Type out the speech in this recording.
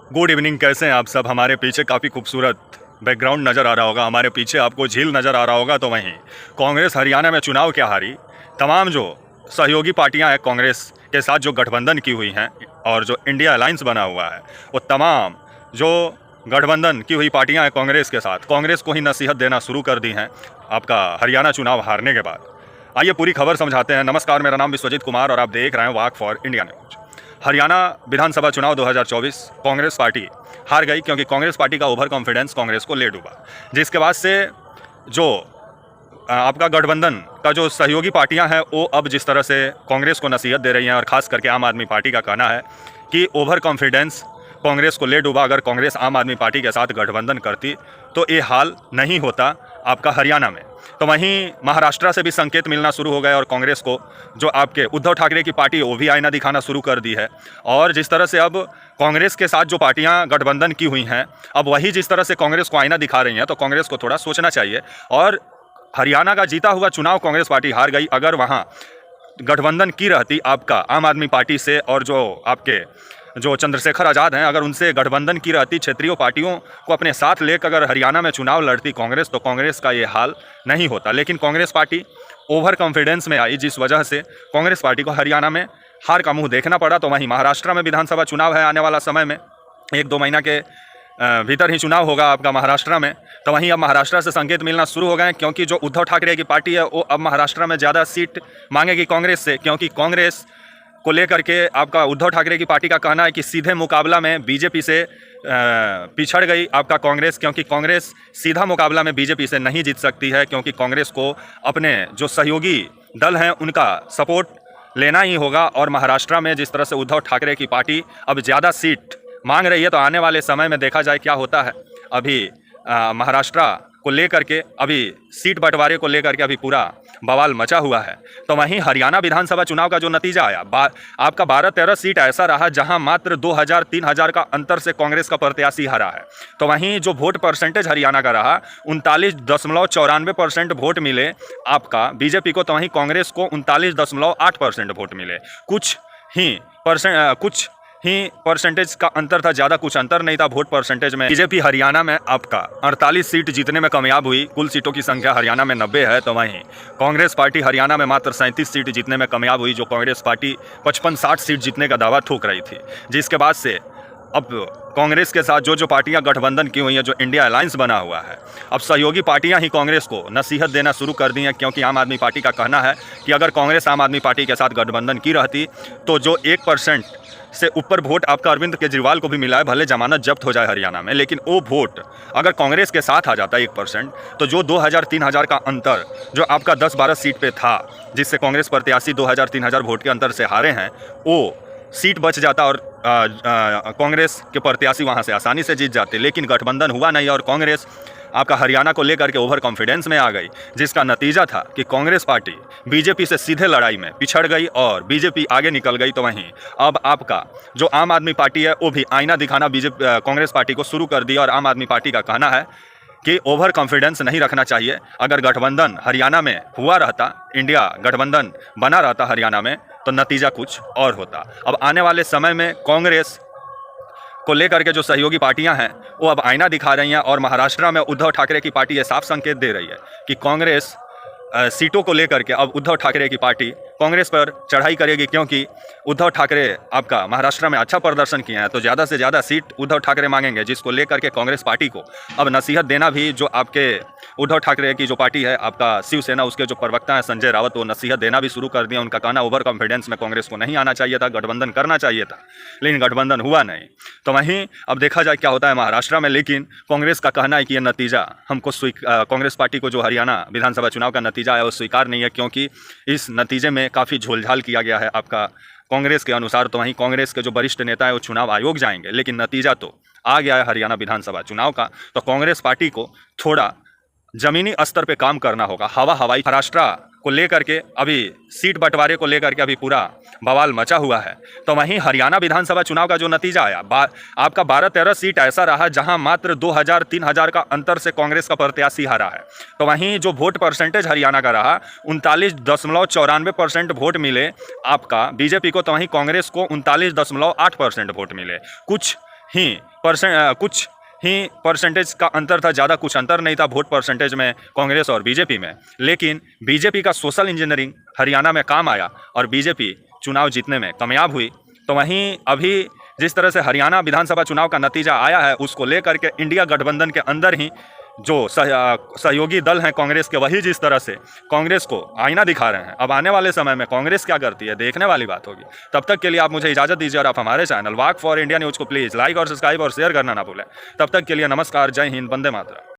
Good evening. कैसे हैं आप सब? हमारे पीछे काफ़ी खूबसूरत बैकग्राउंड नज़र आ रहा होगा, हमारे पीछे आपको झील नज़र आ रहा होगा। तो वहीं कांग्रेस हरियाणा में चुनाव क्या हारी। तमाम जो सहयोगी पार्टियां हैं कांग्रेस के साथ जो गठबंधन की हुई हैं और जो इंडिया अलायंस बना हुआ है, वो तमाम जो गठबंधन की हुई पार्टियां हैं कांग्रेस के साथ, कांग्रेस को ही नसीहत देना शुरू कर दी हैं आपका हरियाणा चुनाव हारने के बाद। आइए पूरी खबर समझाते हैं। नमस्कार, मेरा नाम विश्वजीत कुमार और आप देख रहे हैं वाक फॉर इंडिया न्यूज। हरियाणा विधानसभा चुनाव 2024 कांग्रेस पार्टी हार गई क्योंकि कांग्रेस पार्टी का ओवर कॉन्फिडेंस कांग्रेस को ले डूबा, जिसके बाद से जो आपका गठबंधन का जो सहयोगी पार्टियां हैं वो अब जिस तरह से कांग्रेस को नसीहत दे रही हैं और ख़ास करके आम आदमी पार्टी का कहना है कि ओवर कॉन्फिडेंस कांग्रेस को ले डूबा। अगर कांग्रेस आम आदमी पार्टी के साथ गठबंधन करती तो ये हाल नहीं होता आपका हरियाणा में। तो वहीं महाराष्ट्र से भी संकेत मिलना शुरू हो गए और कांग्रेस को जो आपके उद्धव ठाकरे की पार्टी है वो भी आईना दिखाना शुरू कर दी है। और जिस तरह से अब कांग्रेस के साथ जो पार्टियां गठबंधन की हुई हैं, अब वही जिस तरह से कांग्रेस को आईना दिखा रही हैं, तो कांग्रेस को थोड़ा सोचना चाहिए। और हरियाणा का जीता हुआ चुनाव कांग्रेस पार्टी हार गई। अगर वहाँ गठबंधन की रहती आपका आम आदमी पार्टी से और जो आपके जो चंद्रशेखर आज़ाद हैं, अगर उनसे गठबंधन की रहती, क्षेत्रीय पार्टियों को अपने साथ लेकर अगर हरियाणा में चुनाव लड़ती कांग्रेस, तो कांग्रेस का ये हाल नहीं होता। लेकिन कांग्रेस पार्टी ओवर कॉन्फिडेंस में आई, जिस वजह से कांग्रेस पार्टी को हरियाणा में हार का मुंह देखना पड़ा। तो वहीं महाराष्ट्र में विधानसभा चुनाव है आने वाला समय में, 1-2 महीना के भीतर ही चुनाव होगा आपका महाराष्ट्र में। तो वहीं अब महाराष्ट्र से संकेत मिलना शुरू हो गए, क्योंकि जो उद्धव ठाकरे की पार्टी है वो अब महाराष्ट्र में ज़्यादा सीट मांगेगी कांग्रेस से, क्योंकि कांग्रेस को लेकर के आपका उद्धव ठाकरे की पार्टी का कहना है कि सीधे मुकाबला में बीजेपी से पिछड़ गई आपका कांग्रेस, क्योंकि कांग्रेस सीधा मुकाबला में बीजेपी से नहीं जीत सकती है, क्योंकि कांग्रेस को अपने जो सहयोगी दल हैं उनका सपोर्ट लेना ही होगा। और महाराष्ट्र में जिस तरह से उद्धव ठाकरे की पार्टी अब ज़्यादा सीट मांग रही है, तो आने वाले समय में देखा जाए क्या होता है। अभी महाराष्ट्र को लेकर के अभी सीट बंटवारे को लेकर के अभी पूरा बवाल मचा हुआ है। तो वहीं हरियाणा विधानसभा चुनाव का जो नतीजा आया, आपका 12-13 सीट ऐसा रहा जहां मात्र 2000-3000 का अंतर से कांग्रेस का प्रत्याशी हारा है। तो वहीं जो वोट परसेंटेज हरियाणा का रहा 39.94% वोट मिले आपका बीजेपी को, तो वहीं कांग्रेस को 39.8% वोट मिले। कुछ ही परसेंटेज का अंतर था, ज़्यादा कुछ अंतर नहीं था वोट परसेंटेज में। बीजेपी हरियाणा में आपका 48 सीट जीतने में कामयाब हुई। कुल सीटों की संख्या हरियाणा में 90 है। तो वहीं कांग्रेस पार्टी हरियाणा में मात्र 37 सीट जीतने में कामयाब हुई, जो कांग्रेस पार्टी 55-60 सीट जीतने का दावा ठोक रही थी। जिसके बाद से अब कांग्रेस के साथ जो पार्टियां गठबंधन की हुई हैं, जो इंडिया अलायंस बना हुआ है, अब सहयोगी पार्टियां ही कांग्रेस को नसीहत देना शुरू कर दी हैं, क्योंकि आम आदमी पार्टी का कहना है कि अगर कांग्रेस आम आदमी पार्टी के साथ गठबंधन की रहती तो जो 1% से ऊपर वोट आपका अरविंद केजरीवाल को भी मिला है, भले जमानत जब्त हो जाए हरियाणा में, लेकिन वो वोट अगर कांग्रेस के साथ आ जाता 1%, तो जो 2000-3000 का अंतर जो आपका 10-12 सीट पे था, जिससे कांग्रेस प्रत्याशी 2000-3000 वोट के अंतर से हारे हैं, वो सीट बच जाता और कांग्रेस के प्रत्याशी वहां से आसानी से जीत जाते। लेकिन गठबंधन हुआ नहीं और कांग्रेस आपका हरियाणा को लेकर के ओवर कॉन्फिडेंस में आ गई, जिसका नतीजा था कि कांग्रेस पार्टी बीजेपी से सीधे लड़ाई में पिछड़ गई और बीजेपी आगे निकल गई। तो वहीं अब आपका जो आम आदमी पार्टी है वो भी आईना दिखाना कांग्रेस पार्टी को शुरू कर दिया। और आम आदमी पार्टी का कहना है कि ओवर कॉन्फिडेंस नहीं रखना चाहिए। अगर गठबंधन हरियाणा में हुआ रहता, इंडिया गठबंधन बना रहता हरियाणा में, तो नतीजा कुछ और होता। अब आने वाले समय में कांग्रेस को लेकर के जो सहयोगी पार्टियां हैं वो अब आईना दिखा रही हैं, और महाराष्ट्र में उद्धव ठाकरे की पार्टी ये साफ संकेत दे रही है कि कांग्रेस सीटों को लेकर के अब उद्धव ठाकरे की पार्टी कांग्रेस पर चढ़ाई करेगी, क्योंकि उद्धव ठाकरे आपका महाराष्ट्र में अच्छा प्रदर्शन किए हैं, तो ज़्यादा से ज़्यादा सीट उद्धव ठाकरे मांगेंगे, जिसको लेकर के कांग्रेस पार्टी को अब नसीहत देना भी, जो आपके उद्धव ठाकरे की जो पार्टी है आपका शिवसेना, उसके जो प्रवक्ता हैं संजय रावत, वो नसीहत देना भी शुरू कर दिया। उनका कहना ओवर कॉन्फिडेंस में कांग्रेस को नहीं आना चाहिए था, गठबंधन करना चाहिए था, लेकिन गठबंधन हुआ नहीं। तो वहीं अब देखा जाए क्या होता है महाराष्ट्र में। लेकिन कांग्रेस का कहना है कि यह नतीजा हमको कांग्रेस पार्टी को जो हरियाणा विधानसभा चुनाव का नतीजा है वो स्वीकार नहीं है, क्योंकि इस नतीजे में काफ़ी झोलझाल किया गया है आपका कांग्रेस के अनुसार। तो वहीं कांग्रेस के जो वरिष्ठ नेता है वो चुनाव आयोग जाएंगे, लेकिन नतीजा तो आ गया है हरियाणा विधानसभा चुनाव का। तो कांग्रेस पार्टी को थोड़ा जमीनी स्तर पे काम करना होगा। हवाई महाराष्ट्र को लेकर के अभी सीट बंटवारे को लेकर के अभी पूरा बवाल मचा हुआ है। तो वहीं हरियाणा विधानसभा चुनाव का जो नतीजा आया, आपका 12-13 सीट ऐसा रहा जहां मात्र 2000-3000 का अंतर से कांग्रेस का प्रत्याशी हारा है। तो वहीं जो वोट परसेंटेज हरियाणा का रहा 39.94% वोट मिले आपका बीजेपी को, तो वहीं कांग्रेस को 39.8% वोट मिले। कुछ ही कुछ ही परसेंटेज का अंतर था, ज़्यादा कुछ अंतर नहीं था वोट परसेंटेज में कांग्रेस और बीजेपी में। लेकिन बीजेपी का सोशल इंजीनियरिंग हरियाणा में काम आया और बीजेपी चुनाव जीतने में कामयाब हुई। तो वहीं अभी जिस तरह से हरियाणा विधानसभा चुनाव का नतीजा आया है, उसको लेकर के इंडिया गठबंधन के अंदर ही जो सहयोगी दल हैं कांग्रेस के, वही जिस तरह से कांग्रेस को आईना दिखा रहे हैं। अब आने वाले समय में कांग्रेस क्या करती है, देखने वाली बात होगी। तब तक के लिए आप मुझे इजाज़त दीजिए और आप हमारे channel walk for India news को प्लीज़ लाइक और सब्सक्राइब और शेयर करना ना भूलें। तब तक के लिए नमस्कार, जय हिंद, वंदे मातरम।